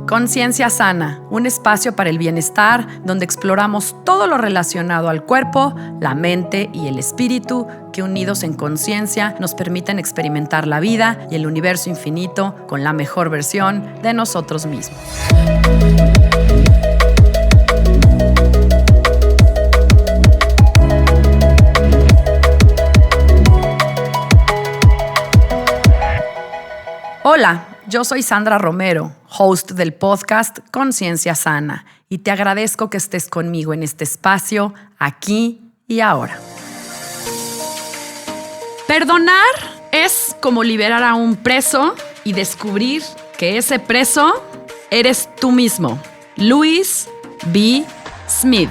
Conciencia Sana, un espacio para el bienestar donde exploramos todo lo relacionado al cuerpo, la mente y el espíritu que unidos en conciencia nos permiten experimentar la vida y el universo infinito con la mejor versión de nosotros mismos. Hola, yo soy Sandra Romero, host del podcast Conciencia Sana, y te agradezco que estés conmigo en este espacio, aquí y ahora. Perdonar es como liberar a un preso y descubrir que ese preso eres tú mismo. Louis B. Smith.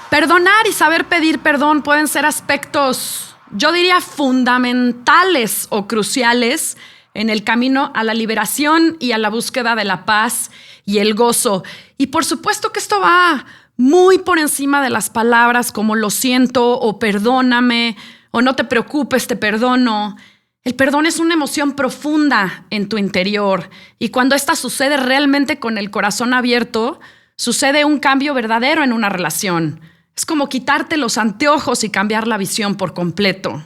Perdonar y saber pedir perdón pueden ser aspectos, yo diría, fundamentales o cruciales en el camino a la liberación y a la búsqueda de la paz y el gozo. Y por supuesto que esto va muy por encima de las palabras como lo siento o perdóname o no te preocupes, te perdono. El perdón es una emoción profunda en tu interior y cuando esta sucede realmente con el corazón abierto, sucede un cambio verdadero en una relación. Es como quitarte los anteojos y cambiar la visión por completo.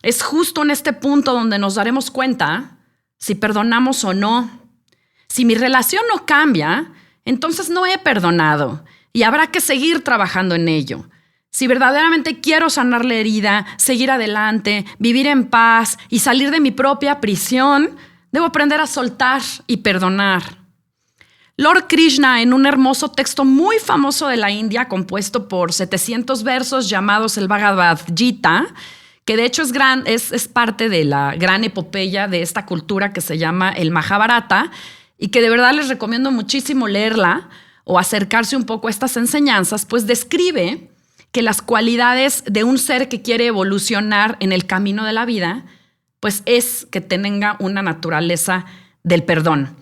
Es justo en este punto donde nos daremos cuenta si perdonamos o no. Si mi relación no cambia, entonces no he perdonado y habrá que seguir trabajando en ello. Si verdaderamente quiero sanar la herida, seguir adelante, vivir en paz y salir de mi propia prisión, debo aprender a soltar y perdonar. Lord Krishna, en un hermoso texto muy famoso de la India, compuesto por 700 versos llamados el Bhagavad Gita, que de hecho es parte de la gran epopeya de esta cultura que se llama el Mahabharata, y que de verdad les recomiendo muchísimo leerla o acercarse un poco a estas enseñanzas, pues describe que las cualidades de un ser que quiere evolucionar en el camino de la vida, pues es que tenga una naturaleza del perdón.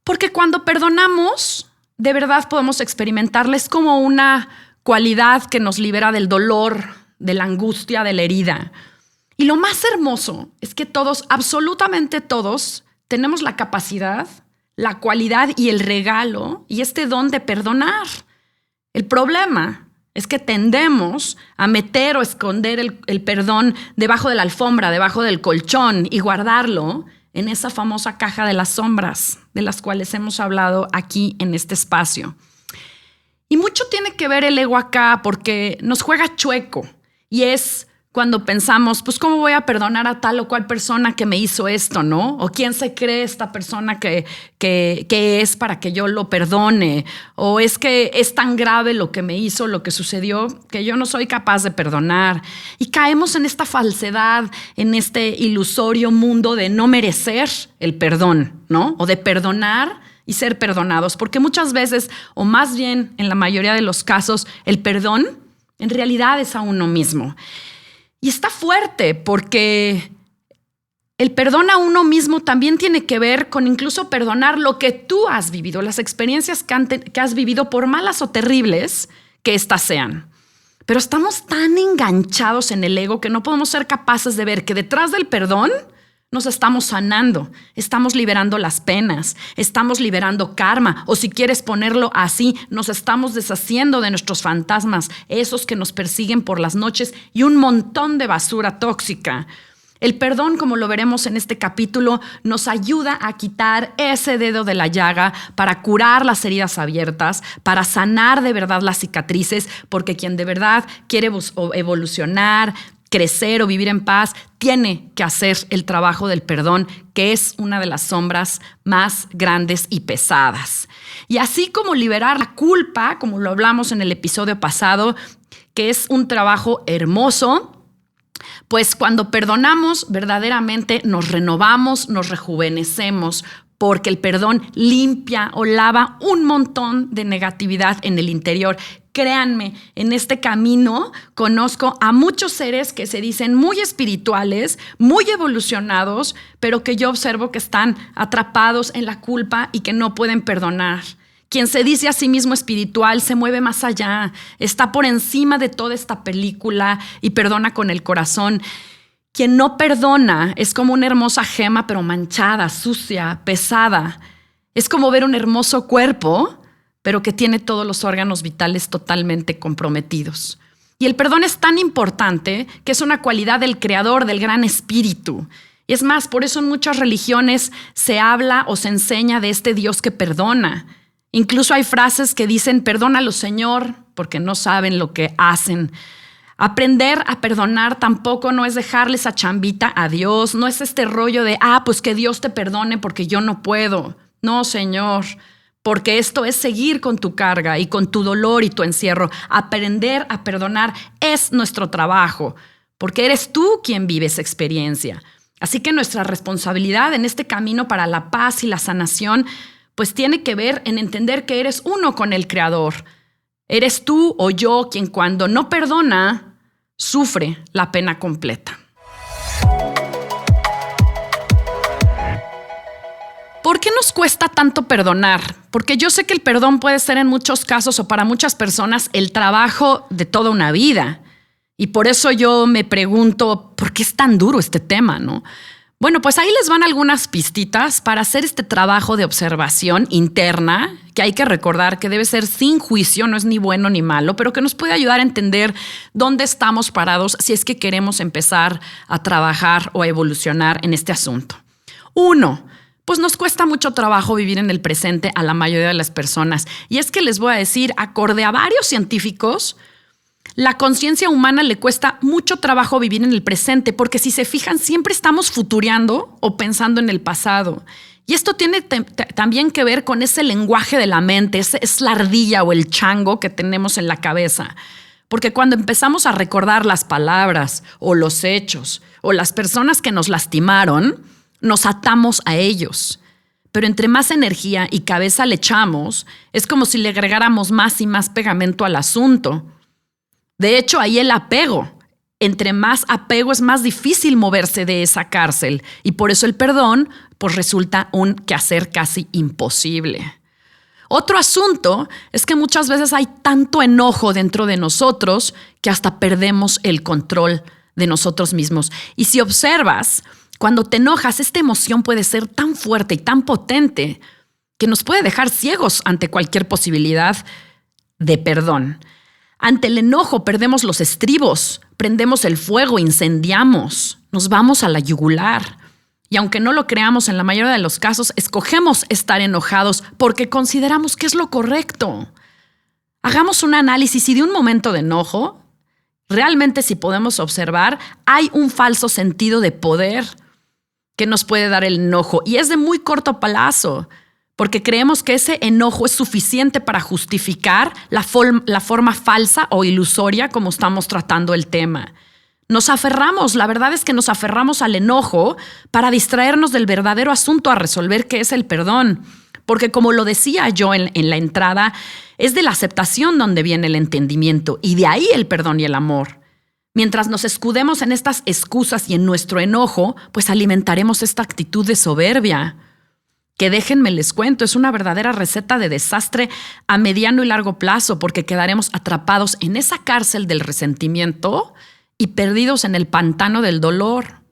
Porque cuando perdonamos, de verdad podemos experimentarles como una cualidad que nos libera del dolor, de la angustia, de la herida. Y lo más hermoso es que todos, absolutamente todos, tenemos la capacidad, la cualidad y el regalo y este don de perdonar. El problema es que tendemos a meter o esconder el perdón debajo de la alfombra, debajo del colchón y guardarlo en esa famosa caja de las sombras de las cuales hemos hablado aquí en este espacio. Y mucho tiene que ver el ego acá porque nos juega chueco y es cuando pensamos, pues ¿cómo voy a perdonar a tal o cual persona que me hizo esto, no? O ¿quién se cree esta persona que es para que yo lo perdone? O es que es tan grave lo que me hizo, lo que sucedió, que yo no soy capaz de perdonar. Y caemos en esta falsedad, en este ilusorio mundo de no merecer el perdón, ¿no? O de perdonar y ser perdonados. Porque muchas veces, o más bien en la mayoría de los casos, el perdón en realidad es a uno mismo. Y está fuerte porque el perdón a uno mismo también tiene que ver con incluso perdonar lo que tú has vivido, las experiencias que has vivido, por malas o terribles que éstas sean. Pero estamos tan enganchados en el ego que no podemos ser capaces de ver que detrás del perdón nos estamos sanando, estamos liberando las penas, estamos liberando karma, o si quieres ponerlo así, nos estamos deshaciendo de nuestros fantasmas, esos que nos persiguen por las noches y un montón de basura tóxica. El perdón, como lo veremos en este capítulo, nos ayuda a quitar ese dedo de la llaga para curar las heridas abiertas, para sanar de verdad las cicatrices, porque quien de verdad quiere evolucionar, crecer o vivir en paz, tiene que hacer el trabajo del perdón, que es una de las sombras más grandes y pesadas. Y así como liberar la culpa, como lo hablamos en el episodio pasado, que es un trabajo hermoso, pues cuando perdonamos verdaderamente nos renovamos, nos rejuvenecemos, porque el perdón limpia o lava un montón de negatividad en el interior. Créanme, en este camino conozco a muchos seres que se dicen muy espirituales, muy evolucionados, pero que yo observo que están atrapados en la culpa y que no pueden perdonar. Quien se dice a sí mismo espiritual se mueve más allá, está por encima de toda esta película y perdona con el corazón. Quien no perdona es como una hermosa gema, pero manchada, sucia, pesada. Es como ver un hermoso cuerpo, pero que tiene todos los órganos vitales totalmente comprometidos. Y el perdón es tan importante que es una cualidad del Creador, del Gran Espíritu. Y es más, por eso en muchas religiones se habla o se enseña de este Dios que perdona. Incluso hay frases que dicen, perdónalo, Señor, porque no saben lo que hacen. Aprender a perdonar tampoco no es dejarle esa chambita a Dios, no es este rollo de, pues que Dios te perdone porque yo no puedo. No, Señor, porque esto es seguir con tu carga y con tu dolor y tu encierro. Aprender a perdonar es nuestro trabajo, porque eres tú quien vive esa experiencia. Así que nuestra responsabilidad en este camino para la paz y la sanación pues tiene que ver en entender que eres uno con el Creador. Eres tú o yo quien cuando no perdona, sufre la pena completa. ¿Por qué nos cuesta tanto perdonar? Porque yo sé que el perdón puede ser en muchos casos o para muchas personas el trabajo de toda una vida. Y por eso yo me pregunto, ¿por qué es tan duro este tema, no? Bueno, pues ahí les van algunas pistitas para hacer este trabajo de observación interna, que hay que recordar que debe ser sin juicio, no es ni bueno ni malo, pero que nos puede ayudar a entender dónde estamos parados si es que queremos empezar a trabajar o a evolucionar en este asunto. 1. Pues nos cuesta mucho trabajo vivir en el presente a la mayoría de las personas. Y es que les voy a decir, acorde a varios científicos, la conciencia humana le cuesta mucho trabajo vivir en el presente porque si se fijan siempre estamos futureando o pensando en el pasado. Y esto tiene también que ver con ese lenguaje de la mente, es la ardilla o el chango que tenemos en la cabeza. Porque cuando empezamos a recordar las palabras o los hechos o las personas que nos lastimaron, nos atamos a ellos. Pero entre más energía y cabeza le echamos, es como si le agregáramos más y más pegamento al asunto. De hecho, ahí el apego. Entre más apego es más difícil moverse de esa cárcel y por eso el perdón pues resulta un quehacer casi imposible. Otro asunto es que muchas veces hay tanto enojo dentro de nosotros que hasta perdemos el control de nosotros mismos. Y si observas, cuando te enojas, esta emoción puede ser tan fuerte y tan potente que nos puede dejar ciegos ante cualquier posibilidad de perdón. Ante el enojo perdemos los estribos, prendemos el fuego, incendiamos, nos vamos a la yugular. Y aunque no lo creamos, en la mayoría de los casos, escogemos estar enojados porque consideramos que es lo correcto. Hagamos un análisis y de un momento de enojo, realmente si podemos observar, hay un falso sentido de poder que nos puede dar el enojo y es de muy corto plazo. Porque creemos que ese enojo es suficiente para justificar la forma falsa o ilusoria como estamos tratando el tema. Nos aferramos, la verdad es que nos aferramos al enojo para distraernos del verdadero asunto a resolver, que es el perdón. Porque como lo decía yo en la entrada, es de la aceptación donde viene el entendimiento y de ahí el perdón y el amor. Mientras nos escudemos en estas excusas y en nuestro enojo, pues alimentaremos esta actitud de soberbia. Que déjenme les cuento, es una verdadera receta de desastre a mediano y largo plazo porque quedaremos atrapados en esa cárcel del resentimiento y perdidos en el pantano del dolor.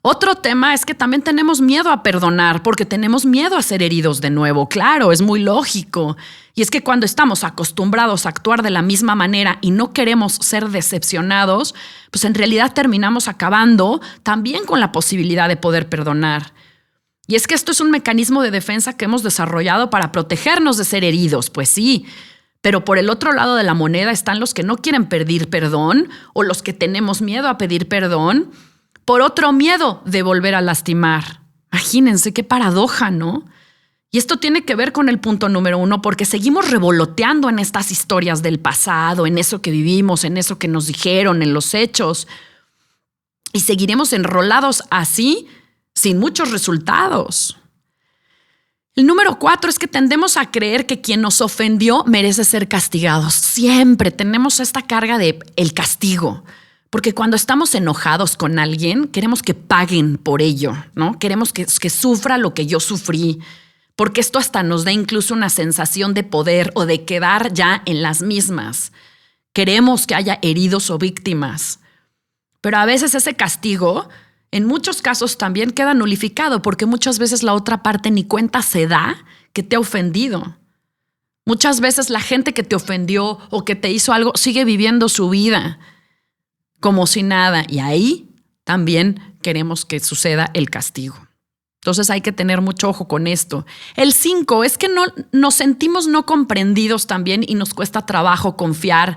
Otro tema es que también tenemos miedo a perdonar porque tenemos miedo a ser heridos de nuevo. Claro, es muy lógico. Y es que cuando estamos acostumbrados a actuar de la misma manera y no queremos ser decepcionados, pues en realidad terminamos acabando también con la posibilidad de poder perdonar. Y es que esto es un mecanismo de defensa que hemos desarrollado para protegernos de ser heridos, pues sí. Pero por el otro lado de la moneda están los que no quieren pedir perdón o los que tenemos miedo a pedir perdón por otro miedo de volver a lastimar. Imagínense qué paradoja, ¿no? Y esto tiene que ver con el punto número 1 porque seguimos revoloteando en estas historias del pasado, en eso que vivimos, en eso que nos dijeron, en los hechos. Y seguiremos enrolados así sin muchos resultados. El número 4 es que tendemos a creer que quien nos ofendió merece ser castigado. Siempre tenemos esta carga de el castigo, porque cuando estamos enojados con alguien, queremos que paguen por ello, ¿no? Queremos que sufra lo que yo sufrí. porque esto hasta nos da incluso una sensación de poder o de quedar ya en las mismas. Queremos que haya heridos o víctimas, pero a veces ese castigo, en muchos casos también queda nulificado, porque muchas veces la otra parte ni cuenta se da que te ha ofendido. Muchas veces la gente que te ofendió o que te hizo algo sigue viviendo su vida como si nada, y ahí también queremos que suceda el castigo. Entonces hay que tener mucho ojo con esto. El 5 es que nos sentimos no comprendidos también y nos cuesta trabajo confiar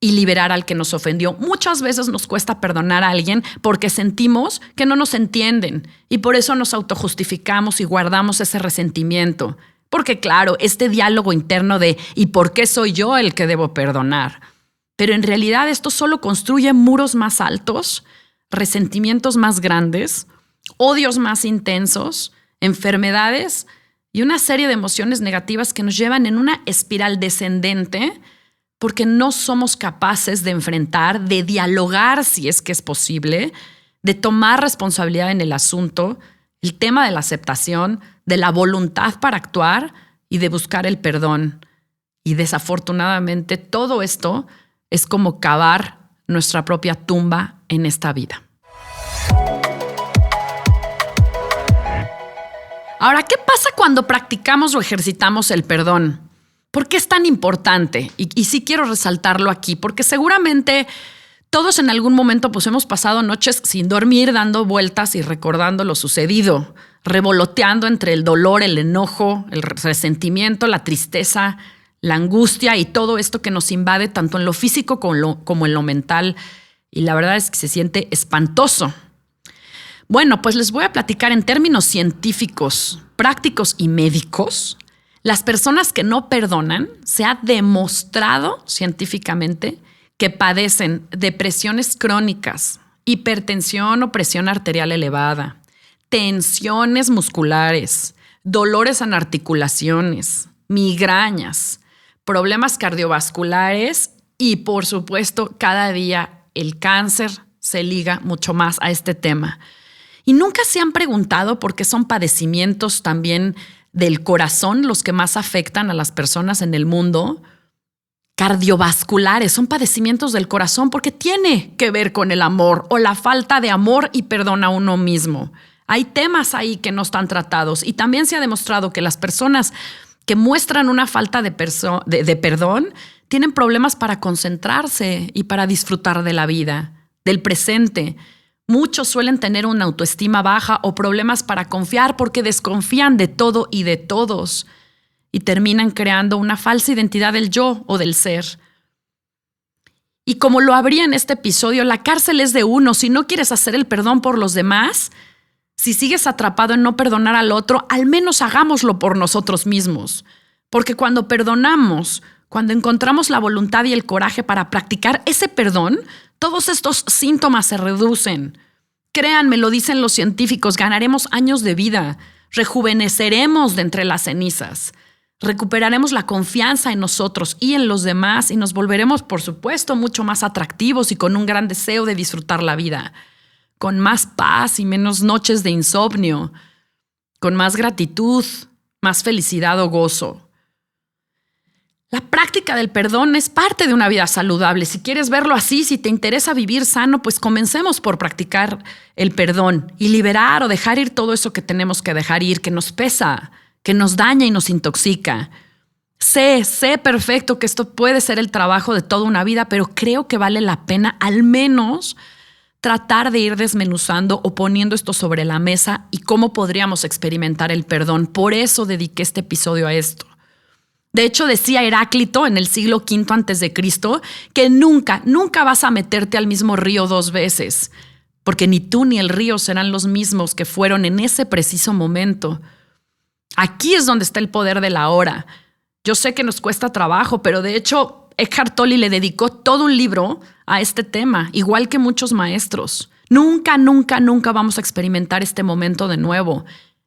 y liberar al que nos ofendió. Muchas veces nos cuesta perdonar a alguien porque sentimos que no nos entienden y por eso nos autojustificamos y guardamos ese resentimiento. Porque claro, este diálogo interno de ¿y por qué soy yo el que debo perdonar? Pero en realidad esto solo construye muros más altos, resentimientos más grandes, odios más intensos, enfermedades y una serie de emociones negativas que nos llevan en una espiral descendente porque no somos capaces de enfrentar, de dialogar si es que es posible, de tomar responsabilidad en el asunto, el tema de la aceptación, de la voluntad para actuar y de buscar el perdón. Y desafortunadamente todo esto es como cavar nuestra propia tumba en esta vida. Ahora, ¿qué pasa cuando practicamos o ejercitamos el perdón? ¿Por qué es tan importante? Y sí quiero resaltarlo aquí, porque seguramente todos en algún momento pues hemos pasado noches sin dormir, dando vueltas y recordando lo sucedido, revoloteando entre el dolor, el enojo, el resentimiento, la tristeza, la angustia y todo esto que nos invade tanto en lo físico como en lo mental. Y la verdad es que se siente espantoso. Bueno, pues les voy a platicar en términos científicos, prácticos y médicos. Las personas que no perdonan, se ha demostrado científicamente que padecen depresiones crónicas, hipertensión o presión arterial elevada, tensiones musculares, dolores en articulaciones, migrañas, problemas cardiovasculares y, por supuesto, cada día el cáncer se liga mucho más a este tema. Y nunca se han preguntado por qué son padecimientos también del corazón los que más afectan a las personas en el mundo. Cardiovasculares, son padecimientos del corazón porque tiene que ver con el amor o la falta de amor y perdón a uno mismo. Hay temas ahí que no están tratados y también se ha demostrado que las personas que muestran una falta de perdón tienen problemas para concentrarse y para disfrutar de la vida, del presente. Muchos suelen tener una autoestima baja o problemas para confiar porque desconfían de todo y de todos y terminan creando una falsa identidad del yo o del ser. Y como lo habría en este episodio, la cárcel es de uno. Si no quieres hacer el perdón por los demás, si sigues atrapado en no perdonar al otro, al menos hagámoslo por nosotros mismos. Porque cuando perdonamos, cuando encontramos la voluntad y el coraje para practicar ese perdón, todos estos síntomas se reducen. Créanme, lo dicen los científicos, ganaremos años de vida, rejuveneceremos de entre las cenizas, recuperaremos la confianza en nosotros y en los demás y nos volveremos, por supuesto, mucho más atractivos y con un gran deseo de disfrutar la vida, con más paz y menos noches de insomnio, con más gratitud, más felicidad o gozo. La práctica del perdón es parte de una vida saludable. Si quieres verlo así, si te interesa vivir sano, pues comencemos por practicar el perdón y liberar o dejar ir todo eso que tenemos que dejar ir, que nos pesa, que nos daña y nos intoxica. Sé perfecto que esto puede ser el trabajo de toda una vida, pero creo que vale la pena al menos tratar de ir desmenuzando o poniendo esto sobre la mesa y cómo podríamos experimentar el perdón. Por eso dediqué este episodio a esto. De hecho, decía Heráclito en el siglo V a.C. que nunca vas a meterte al mismo río dos veces, porque ni tú ni el río serán los mismos que fueron en ese preciso momento. Aquí es donde está el poder de la hora. Yo sé que nos cuesta trabajo, pero de hecho Eckhart Tolle le dedicó todo un libro a este tema, igual que muchos maestros. Nunca vamos a experimentar este momento de nuevo.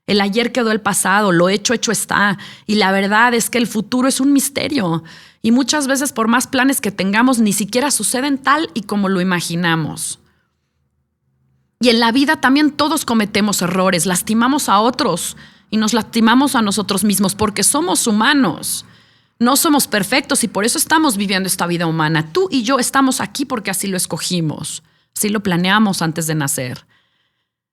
El ayer quedó el pasado, lo hecho está. Y la verdad es que el futuro es un misterio. Y muchas veces por más planes que tengamos, ni siquiera suceden tal y como lo imaginamos. Y en la vida también todos cometemos errores, lastimamos a otros. y nos lastimamos a nosotros mismos porque somos humanos. No somos perfectos y por eso estamos viviendo esta vida humana. Tú y yo estamos aquí porque así lo escogimos, así lo planeamos antes de nacer.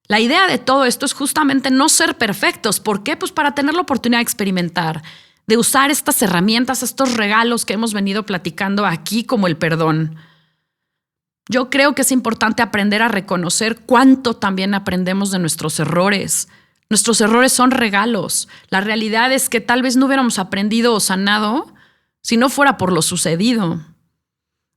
La idea de todo esto es justamente no ser perfectos. ¿Por qué? Pues para tener la oportunidad de experimentar, de usar estas herramientas, estos regalos que hemos venido platicando aquí, como el perdón. Yo creo que es importante aprender a reconocer cuánto también aprendemos de nuestros errores. Nuestros errores son regalos. La realidad es que tal vez no hubiéramos aprendido o sanado si no fuera por lo sucedido.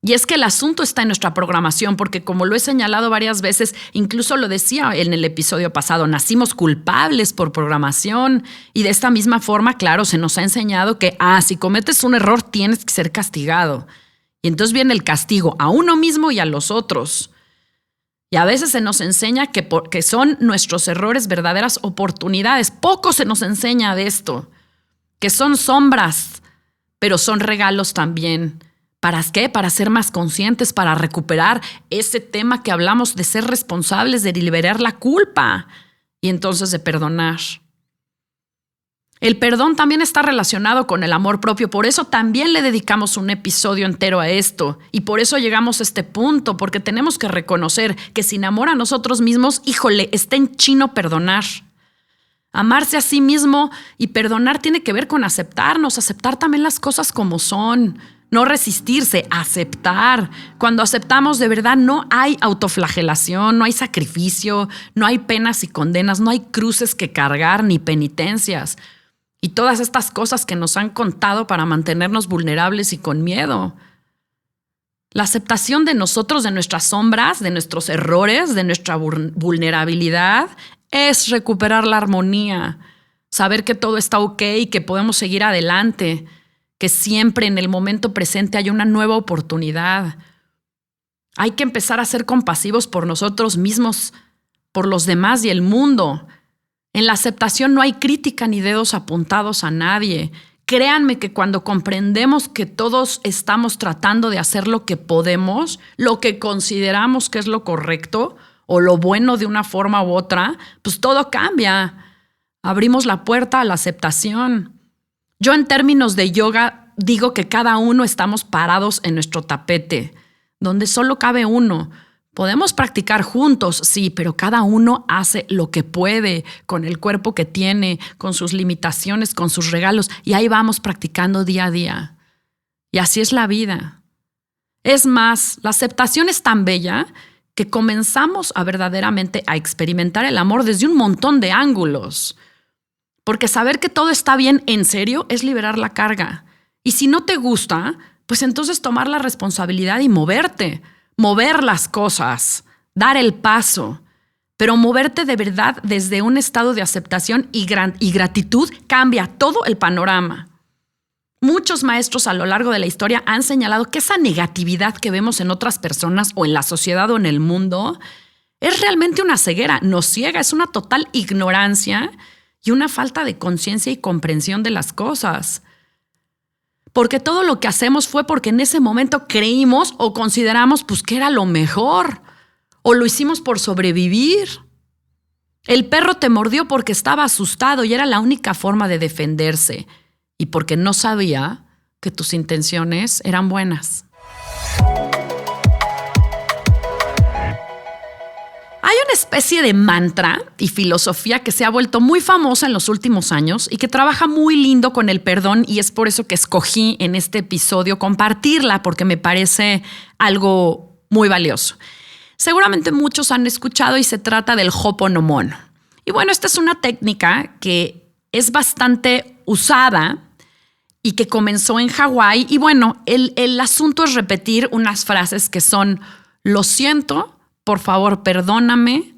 Y es que el asunto está en nuestra programación, porque como lo he señalado varias veces, incluso lo decía en el episodio pasado, nacimos culpables por programación y de esta misma forma, claro, se nos ha enseñado que, si cometes un error tienes que ser castigado. Y entonces viene el castigo a uno mismo y a los otros. Y a veces se nos enseña que son nuestros errores verdaderas oportunidades. Poco se nos enseña de esto, que son sombras, pero son regalos también. ¿Para qué? Para ser más conscientes, para recuperar ese tema que hablamos de ser responsables, de liberar la culpa y entonces de perdonar. El perdón también está relacionado con el amor propio, por eso también le dedicamos un episodio entero a esto y por eso llegamos a este punto, porque tenemos que reconocer que sin amor a nosotros mismos, híjole, está en chino perdonar. Amarse a sí mismo y perdonar tiene que ver con aceptarnos, aceptar también las cosas como son. No resistirse, aceptar. Cuando aceptamos de verdad no hay autoflagelación, no hay sacrificio, no hay penas y condenas, no hay cruces que cargar ni penitencias. Y todas estas cosas que nos han contado para mantenernos vulnerables y con miedo. La aceptación de nosotros, de nuestras sombras, de nuestros errores, de nuestra vulnerabilidad, es recuperar la armonía. Saber que todo está ok y que podemos seguir adelante. Que siempre en el momento presente hay una nueva oportunidad. Hay que empezar a ser compasivos por nosotros mismos, por los demás y el mundo. En la aceptación no hay crítica ni dedos apuntados a nadie. Créanme que cuando comprendemos que todos estamos tratando de hacer lo que podemos, lo que consideramos que es lo correcto o lo bueno de una forma u otra, pues todo cambia. Abrimos la puerta a la aceptación. Yo en términos de yoga digo que cada uno estamos parados en nuestro tapete, donde solo cabe uno. Podemos practicar juntos, sí, pero cada uno hace lo que puede con el cuerpo que tiene, con sus limitaciones, con sus regalos, y ahí vamos practicando día a día. Y así es la vida. Es más, la aceptación es tan bella que comenzamos a verdaderamente a experimentar el amor desde un montón de ángulos. Porque saber que todo está bien en serio es liberar la carga. Y si no te gusta, pues entonces tomar la responsabilidad y moverte. Mover las cosas, dar el paso. Pero moverte de verdad desde un estado de aceptación y gratitud cambia todo el panorama. Muchos maestros a lo largo de la historia han señalado que esa negatividad que vemos en otras personas o en la sociedad o en el mundo es realmente una ceguera, nos ciega, es una total ignorancia y una falta de conciencia y comprensión de las cosas. Porque todo lo que hacemos fue porque en ese momento creímos o consideramos pues, que era lo mejor. O lo hicimos por sobrevivir. El perro te mordió porque estaba asustado y era la única forma de defenderse. Y porque no sabía que tus intenciones eran buenas. Hay una especie de mantra y filosofía que se ha vuelto muy famosa en los últimos años y que trabaja muy lindo con el perdón y es por eso que escogí en este episodio compartirla porque me parece algo muy valioso. Seguramente muchos han escuchado y se trata del Ho'oponopono. Y bueno, esta es una técnica que es bastante usada y que comenzó en Hawái. Y bueno, el asunto es repetir unas frases que son lo siento, por favor, perdóname,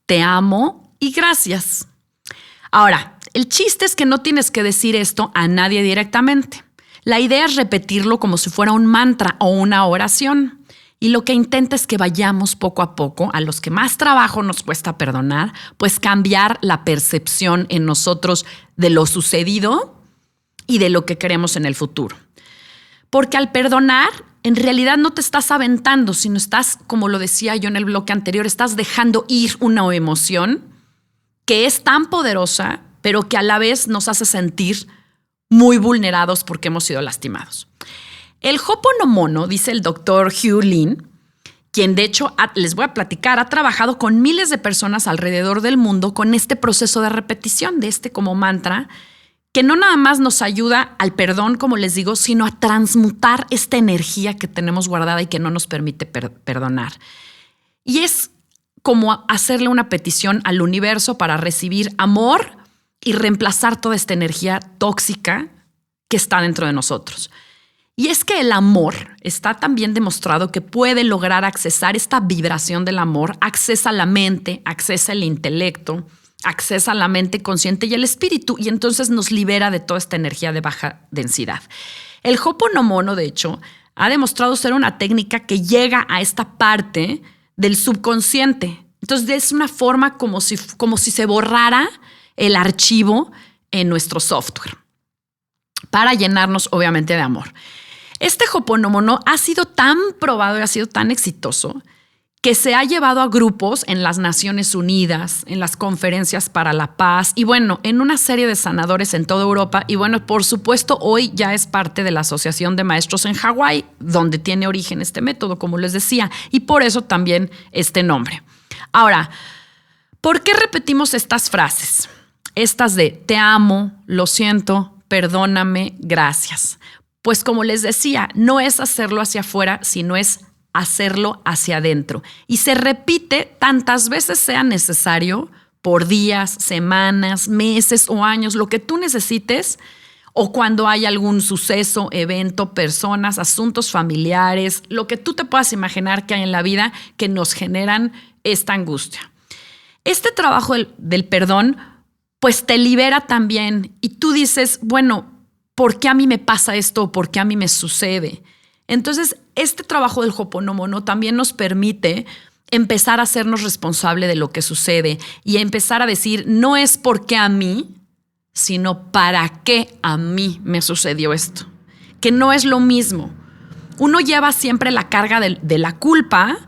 te amo y gracias. Ahora, el chiste es que no tienes que decir esto a nadie directamente. La idea es repetirlo como si fuera un mantra o una oración. Y lo que intenta es que vayamos poco a poco, a los que más trabajo nos cuesta perdonar, pues cambiar la percepción en nosotros de lo sucedido y de lo que queremos en el futuro. Porque al perdonar, en realidad no te estás aventando, sino estás, como lo decía yo en el bloque anterior, estás dejando ir una emoción que es tan poderosa, pero que a la vez nos hace sentir muy vulnerados porque hemos sido lastimados. El Ho'oponopono, dice el doctor Hugh Lin, quien de hecho, les voy a platicar, ha trabajado con miles de personas alrededor del mundo con este proceso de repetición, de este como mantra, que no nada más nos ayuda al perdón, como les digo, sino a transmutar esta energía que tenemos guardada y que no nos permite perdonar. Y es como hacerle una petición al universo para recibir amor y reemplazar toda esta energía tóxica que está dentro de nosotros. Y es que el amor está también demostrado que puede lograr accesar esta vibración del amor, accesa la mente, accesa el intelecto, accesa la mente consciente y el espíritu, y entonces nos libera de toda esta energía de baja densidad. El Ho'oponopono, de hecho, ha demostrado ser una técnica que llega a esta parte del subconsciente. Entonces es una forma como si se borrara el archivo en nuestro software para llenarnos, obviamente, de amor. Este Ho'oponopono ha sido tan probado y ha sido tan exitoso que se ha llevado a grupos en las Naciones Unidas, en las conferencias para la paz y bueno, en una serie de sanadores en toda Europa. Y bueno, por supuesto, hoy ya es parte de la Asociación de Maestros en Hawái, donde tiene origen este método, como les decía, y por eso también este nombre. Ahora, ¿por qué repetimos estas frases? Estas de te amo, lo siento, perdóname, gracias. Pues como les decía, no es hacerlo hacia afuera, sino es hacerlo hacia adentro. Y se repite tantas veces sea necesario, por días, semanas, meses o años, lo que tú necesites, o cuando hay algún suceso, evento, personas, asuntos familiares, lo que tú te puedas imaginar que hay en la vida que nos generan esta angustia. Este trabajo del perdón, pues te libera también y tú dices, bueno, ¿por qué a mí me pasa esto? ¿Por qué a mí me sucede? Entonces, este trabajo del Ho'oponopono también nos permite empezar a hacernos responsable de lo que sucede y empezar a decir, no es por qué a mí, sino para qué a mí me sucedió esto. Que no es lo mismo. Uno lleva siempre la carga de la culpa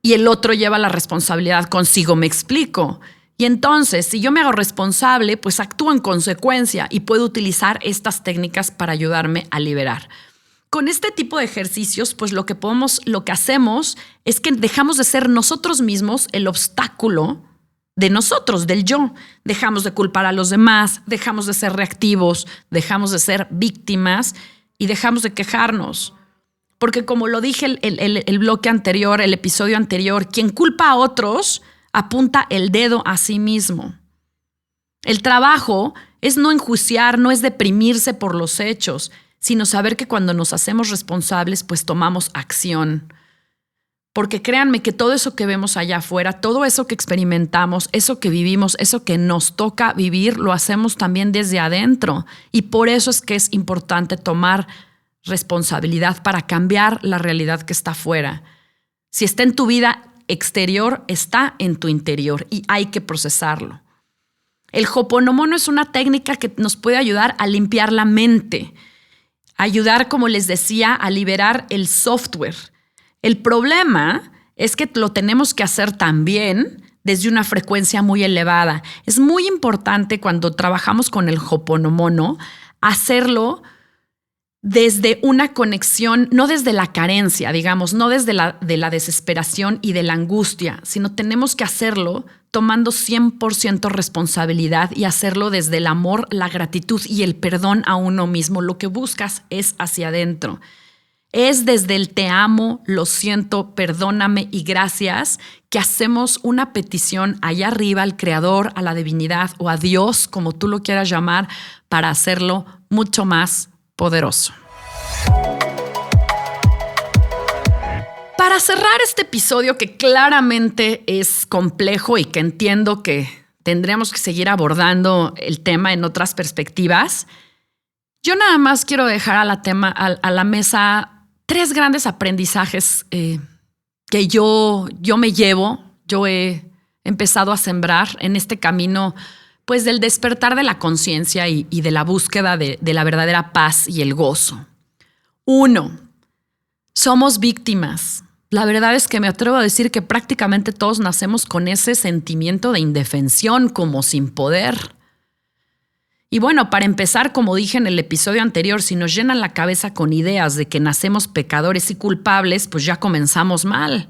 y el otro lleva la responsabilidad consigo, me explico. Y entonces, si yo me hago responsable, pues actúo en consecuencia y puedo utilizar estas técnicas para ayudarme a liberar. Con este tipo de ejercicios, pues lo que hacemos es que dejamos de ser nosotros mismos el obstáculo de nosotros, del yo. Dejamos de culpar a los demás, dejamos de ser reactivos, dejamos de ser víctimas y dejamos de quejarnos. Porque como lo dije el bloque anterior, el episodio anterior, quien culpa a otros apunta el dedo a sí mismo. El trabajo es no enjuiciar, no es deprimirse por los hechos, sino saber que cuando nos hacemos responsables, pues tomamos acción. Porque créanme que todo eso que vemos allá afuera, todo eso que experimentamos, eso que vivimos, eso que nos toca vivir, lo hacemos también desde adentro. Y por eso es que es importante tomar responsabilidad para cambiar la realidad que está afuera. Si está en tu vida exterior, está en tu interior y hay que procesarlo. El Ho'oponopono es una técnica que nos puede ayudar a limpiar la mente, ayudar, como les decía, a liberar el software. El problema es que lo tenemos que hacer también desde una frecuencia muy elevada. Es muy importante cuando trabajamos con el Ho'oponopono hacerlo desde una conexión, no desde la carencia, digamos, no desde de la desesperación y de la angustia, sino tenemos que hacerlo tomando 100% responsabilidad y hacerlo desde el amor, la gratitud y el perdón a uno mismo. Lo que buscas es hacia adentro. Es desde el te amo, lo siento, perdóname y gracias que hacemos una petición allá arriba al Creador, a la divinidad o a Dios, como tú lo quieras llamar, para hacerlo mucho más poderoso. Para cerrar este episodio que claramente es complejo y que entiendo que tendremos que seguir abordando el tema en otras perspectivas, yo nada más quiero dejar a la mesa 3 grandes aprendizajes que yo me llevo. Yo he empezado a sembrar en este camino pues del despertar de la conciencia y de la búsqueda de la verdadera paz y el gozo. 1. Somos víctimas. La verdad es que me atrevo a decir que prácticamente todos nacemos con ese sentimiento de indefensión, como sin poder. Y bueno, para empezar, como dije en el episodio anterior, si nos llenan la cabeza con ideas de que nacemos pecadores y culpables, pues ya comenzamos mal.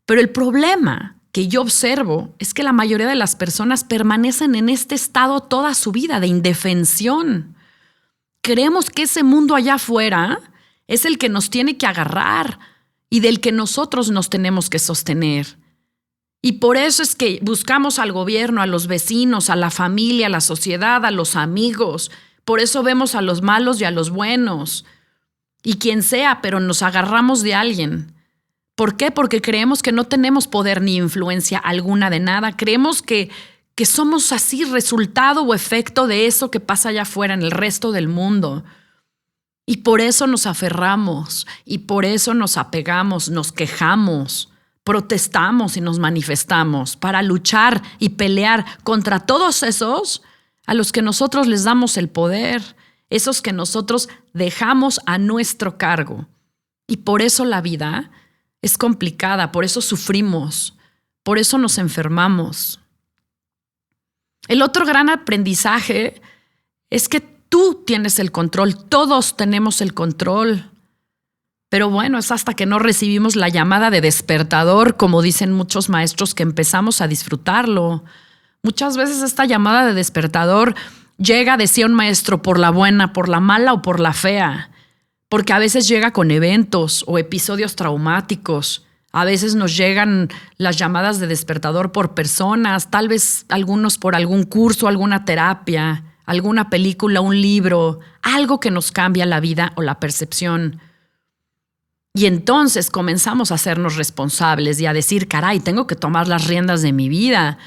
Pero el problema que yo observo es que la mayoría de las personas permanecen en este estado toda su vida de indefensión. Creemos que ese mundo allá afuera es el que nos tiene que agarrar y del que nosotros nos tenemos que sostener. Y por eso es que buscamos al gobierno, a los vecinos, a la familia, a la sociedad, a los amigos. Por eso vemos a los malos y a los buenos. Y quien sea, pero nos agarramos de alguien. ¿Por qué? Porque creemos que no tenemos poder ni influencia alguna de nada. Creemos que somos así resultado o efecto de eso que pasa allá afuera en el resto del mundo. Y por eso nos aferramos, y por eso nos apegamos, nos quejamos, protestamos y nos manifestamos para luchar y pelear contra todos esos a los que nosotros les damos el poder, esos que nosotros dejamos a nuestro cargo. Y por eso la vida es complicada, por eso sufrimos, por eso nos enfermamos. El otro gran aprendizaje es que tú tienes el control, todos tenemos el control. Pero bueno, es hasta que no recibimos la llamada de despertador, como dicen muchos maestros, que empezamos a disfrutarlo. Muchas veces esta llamada de despertador llega, decía un maestro, por la buena, por la mala o por la fea. Porque a veces llega con eventos o episodios traumáticos. A veces nos llegan las llamadas de despertador por personas, tal vez algunos por algún curso, alguna terapia, alguna película, un libro, algo que nos cambia la vida o la percepción. Y entonces comenzamos a hacernos responsables y a decir, caray, tengo que tomar las riendas de mi vida.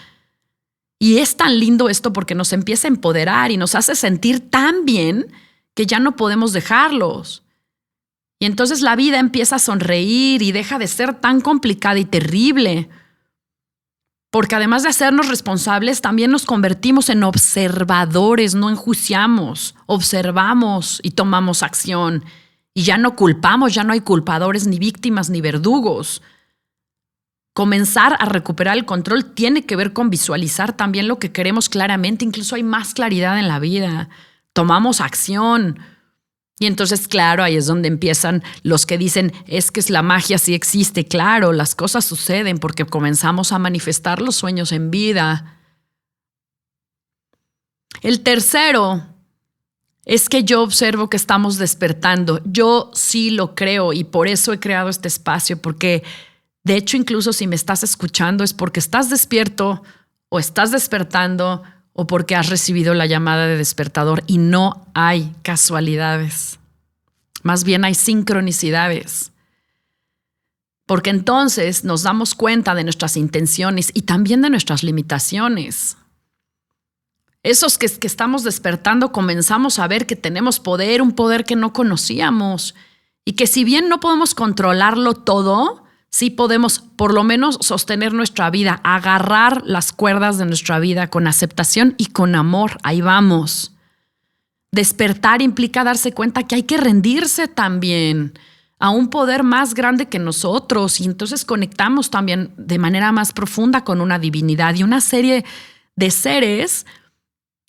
Y es tan lindo esto porque nos empieza a empoderar y nos hace sentir tan bien que ya no podemos dejarlos. Y entonces la vida empieza a sonreír y deja de ser tan complicada y terrible. Porque además de hacernos responsables, también nos convertimos en observadores, no enjuiciamos, observamos y tomamos acción. Y ya no culpamos, ya no hay culpadores, ni víctimas, ni verdugos. Comenzar a recuperar el control tiene que ver con visualizar también lo que queremos claramente. Incluso hay más claridad en la vida. Tomamos acción. Y entonces, claro, ahí es donde empiezan los que dicen, es que la magia sí existe. Claro, las cosas suceden porque comenzamos a manifestar los sueños en vida. El tercero es que yo observo que estamos despertando. Yo sí lo creo y por eso he creado este espacio, porque de hecho incluso si me estás escuchando es porque estás despierto o estás despertando o porque has recibido la llamada de despertador y no hay casualidades. Más bien hay sincronicidades. Porque entonces nos damos cuenta de nuestras intenciones y también de nuestras limitaciones. Esos que estamos despertando comenzamos a ver que tenemos poder, un poder que no conocíamos y que si bien no podemos controlarlo todo, sí podemos por lo menos sostener nuestra vida, agarrar las cuerdas de nuestra vida con aceptación y con amor. Ahí vamos. Despertar implica darse cuenta que hay que rendirse también a un poder más grande que nosotros y entonces conectamos también de manera más profunda con una divinidad y una serie de seres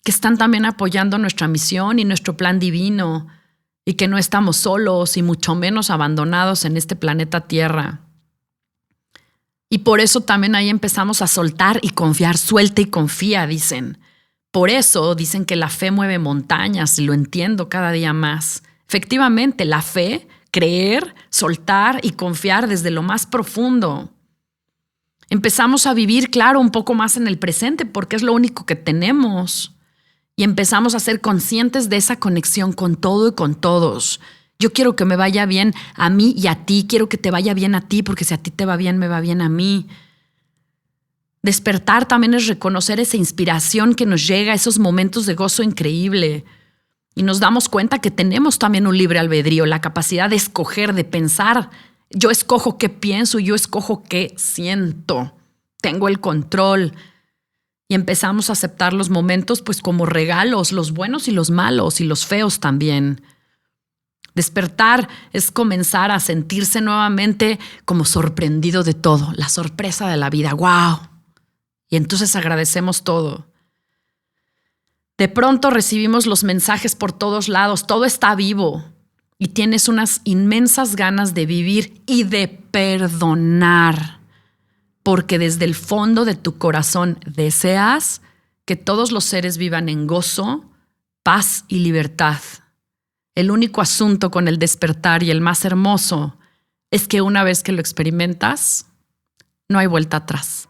que están también apoyando nuestra misión y nuestro plan divino y que no estamos solos y mucho menos abandonados en este planeta Tierra. Y por eso también ahí empezamos a soltar y confiar, suelta y confía, dicen. Por eso dicen que la fe mueve montañas y lo entiendo cada día más. Efectivamente, la fe, creer, soltar y confiar desde lo más profundo. Empezamos a vivir, claro, un poco más en el presente porque es lo único que tenemos. Y empezamos a ser conscientes de esa conexión con todo y con todos. Yo quiero que me vaya bien a mí y a ti. Quiero que te vaya bien a ti porque si a ti te va bien, me va bien a mí. Despertar también es reconocer esa inspiración que nos llega, esos momentos de gozo increíble. Y nos damos cuenta que tenemos también un libre albedrío, la capacidad de escoger, de pensar. Yo escojo qué pienso, yo escojo qué siento. Tengo el control. Y empezamos a aceptar los momentos pues como regalos, los buenos y los malos y los feos también. Despertar es comenzar a sentirse nuevamente como sorprendido de todo, la sorpresa de la vida. ¡Wow! Y entonces agradecemos todo. De pronto recibimos los mensajes por todos lados, todo está vivo y tienes unas inmensas ganas de vivir y de perdonar, porque desde el fondo de tu corazón deseas que todos los seres vivan en gozo, paz y libertad. El único asunto con el despertar y el más hermoso es que una vez que lo experimentas, no hay vuelta atrás.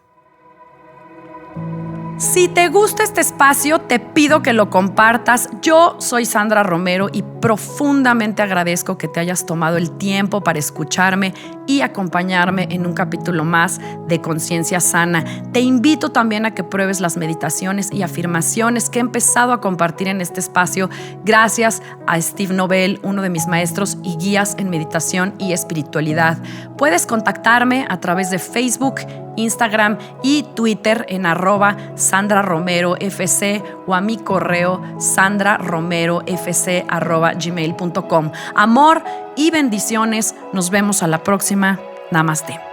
Si te gusta este espacio, te pido que lo compartas. Yo soy Sandra Romero y profundamente agradezco que te hayas tomado el tiempo para escucharme y acompañarme en un capítulo más de Conciencia Sana. Te invito también a que pruebes las meditaciones y afirmaciones que he empezado a compartir en este espacio gracias a Steve Nobel, uno de mis maestros y guías en meditación y espiritualidad. Puedes contactarme a través de Facebook, Instagram y Twitter en @SandraRomeroFC o a mi correo sandraromerofc@gmail.com. Amor y bendiciones. Nos vemos a la próxima. Namaste.